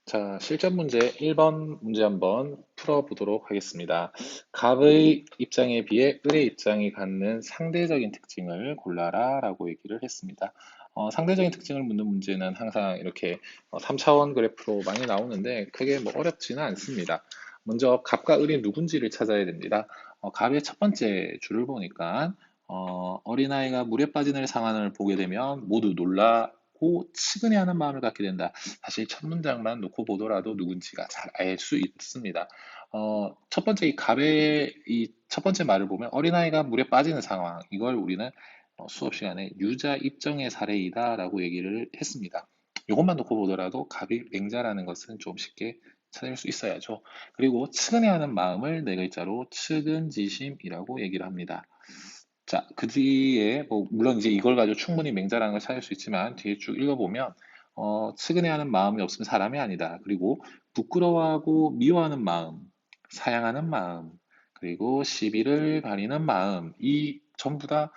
자, 실전 문제 1번 문제 한번 풀어보도록 하겠습니다. 갑의 입장에 비해 을의 입장이 갖는 상대적인 특징을 골라라 라고 얘기를 했습니다. 상대적인 특징을 묻는 문제는 항상 이렇게 3차원 그래프로 많이 나오는데 크게 뭐 어렵지는 않습니다. 먼저 갑과 을이 누군지를 찾아야 됩니다. 갑의 첫 번째 줄을 보니까 어린아이가 물에 빠지는 상황을 보게 되면 모두 놀라고 측은해하는 마음을 갖게 된다. 사실 첫 문장만 놓고 보더라도 누군지가 잘 알 수 있습니다. 첫 번째 이 갑의 이 첫 번째 말을 보면 어린아이가 물에 빠지는 상황, 이걸 우리는 수업 시간에 유자 입정의 사례이다라고 얘기를 했습니다. 이것만 놓고 보더라도 갑이 맹자라는 것은 좀 쉽게 찾을 수 있어야죠. 그리고 측은해하는 마음을 네 글자로 측은지심이라고 얘기를 합니다. 자, 그 뒤에 뭐 물론 이제 이걸 가지고 충분히 맹자라는 걸 찾을 수 있지만 뒤에 쭉 읽어보면 측은해하는 마음이 없으면 사람이 아니다. 그리고 부끄러워하고 미워하는 마음, 사양하는 마음, 그리고 시비를 가리는 마음, 이 전부 다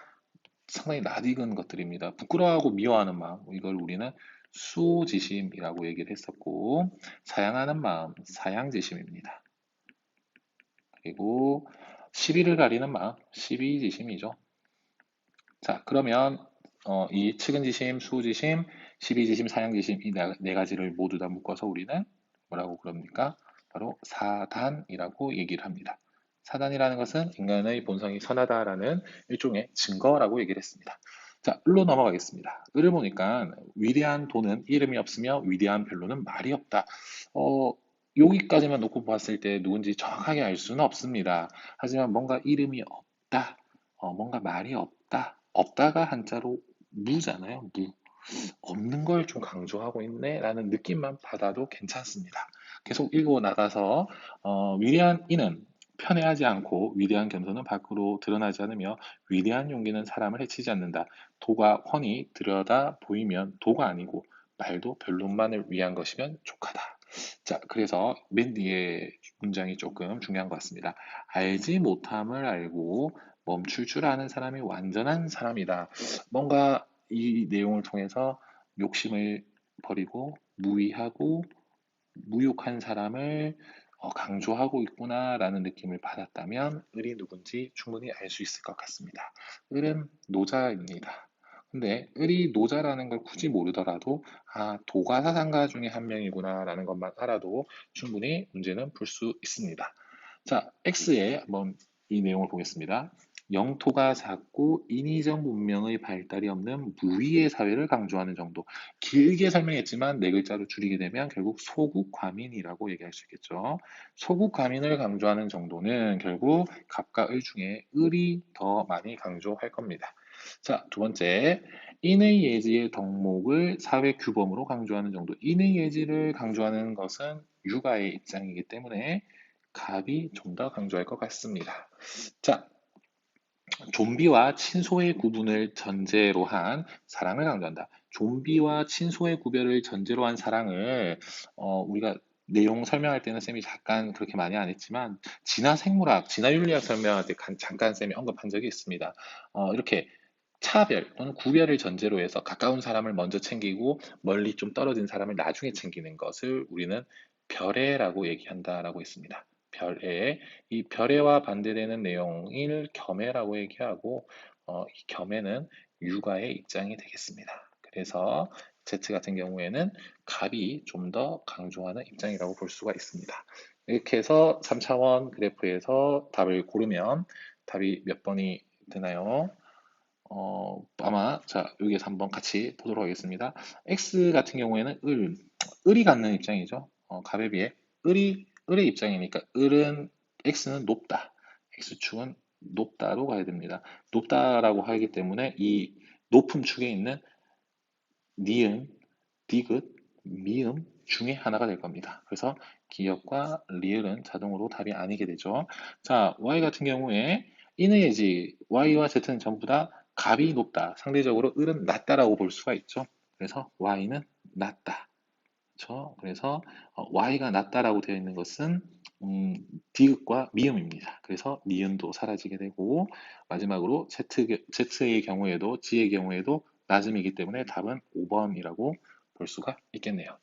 상당히 낯익은 것들입니다. 부끄러워하고 미워하는 마음, 이걸 우리는 수지심이라고 얘기를 했었고, 사양하는 마음, 사양지심입니다. 그리고 시비를 가리는 마음, 시비지심이죠. 자, 그러면 이 측은지심, 수지심, 시비지심, 사양지심 이 네 가지를 모두 다 묶어서 우리는 뭐라고 그럽니까? 바로 사단이라고 얘기를 합니다. 사단이라는 것은 인간의 본성이 선하다라는 일종의 증거라고 얘기를 했습니다. 자, 을로 넘어가겠습니다. 을을 보니까 위대한 도는 이름이 없으며 위대한 별로는 말이 없다. 어, 여기까지만 놓고 봤을 때 누군지 정확하게 알 수는 없습니다. 하지만 뭔가 이름이 없다, 뭔가 말이 없다. 없다가 한자로 무잖아요. 무. 없는 걸 좀 강조하고 있네라는 느낌만 받아도 괜찮습니다. 계속 읽어 나가서 위대한 이는 편애하지 않고 위대한 겸손은 밖으로 드러나지 않으며 위대한 용기는 사람을 해치지 않는다. 도가 훤히 들여다 보이면 도가 아니고 말도 변론만을 위한 것이면 족하다. 자, 그래서 맨 뒤에 문장이 조금 중요한 것 같습니다. 알지 못함을 알고 멈출 줄 아는 사람이 완전한 사람이다. 뭔가 이 내용을 통해서 욕심을 버리고 무의하고 무욕한 사람을 강조하고 있구나라는 느낌을 받았다면 을이 누군지 충분히 알 수 있을 것 같습니다. 을은 노자입니다. 근데 을이 노자라는 걸 굳이 모르더라도 도가사상가 중에 한 명이구나라는 것만 알아도 충분히 문제는 풀 수 있습니다. 자, X에 한번 이 내용을 보겠습니다. 영토가 작고 인위적 문명의 발달이 없는 무위의 사회를 강조하는 정도. 길게 설명했지만 네 글자로 줄이게 되면 결국 소국과민이라고 얘기할 수 있겠죠. 소국과민을 강조하는 정도는 결국 갑과 을 중에 을이 더 많이 강조할 겁니다. 자, 두 번째, 인의 예지의 덕목을 사회 규범으로 강조하는 정도. 인의 예지를 강조하는 것은 육아의 입장이기 때문에 갑이 좀 더 강조할 것 같습니다. 자, 좀비와 친소의 구분을 전제로 한 사랑을 강조한다. 좀비와 친소의 구별을 전제로 한 사랑을 우리가 내용 설명할 때는 쌤이 잠깐 그렇게 많이 안 했지만 진화 생물학, 진화 윤리학 설명할 때 잠깐 쌤이 언급한 적이 있습니다. 이렇게 차별 또는 구별을 전제로 해서 가까운 사람을 먼저 챙기고 멀리 좀 떨어진 사람을 나중에 챙기는 것을 우리는 별애라고 얘기한다라고 했습니다. 별애, 이 별애와 반대되는 내용을 겸애라고 얘기하고 이 겸애는 육아의 입장이 되겠습니다. 그래서 Z 같은 경우에는 갑이 좀 더 강조하는 입장이라고 볼 수가 있습니다. 이렇게 해서 3차원 그래프에서 답을 고르면 답이 몇 번이 되나요? 아마, 자, 여기에서 한번 같이 보도록 하겠습니다. X 같은 경우에는 을이 갖는 입장이죠. 갑에 비해 을의 입장이니까 X는 높다. X축은 높다로 가야 됩니다. 높다라고 하기 때문에 이 높은 축에 있는 니은, 디귿, 미음 중에 하나가 될 겁니다. 그래서 기역과 리을은 자동으로 답이 아니게 되죠. 자, Y 같은 경우에 인의 예지, Y와 Z는 전부 다 갑이 높다. 상대적으로 을은 낮다라고 볼 수가 있죠. 그래서 Y는 낮다. 그렇죠? 그래서 Y가 낮다라고 되어 있는 것은 디귿과 미음입니다. 그래서 니은도 사라지게 되고 마지막으로 Z의 경우에도 G의 경우에도 낮음이기 때문에 답은 5번이라고 볼 수가 있겠네요.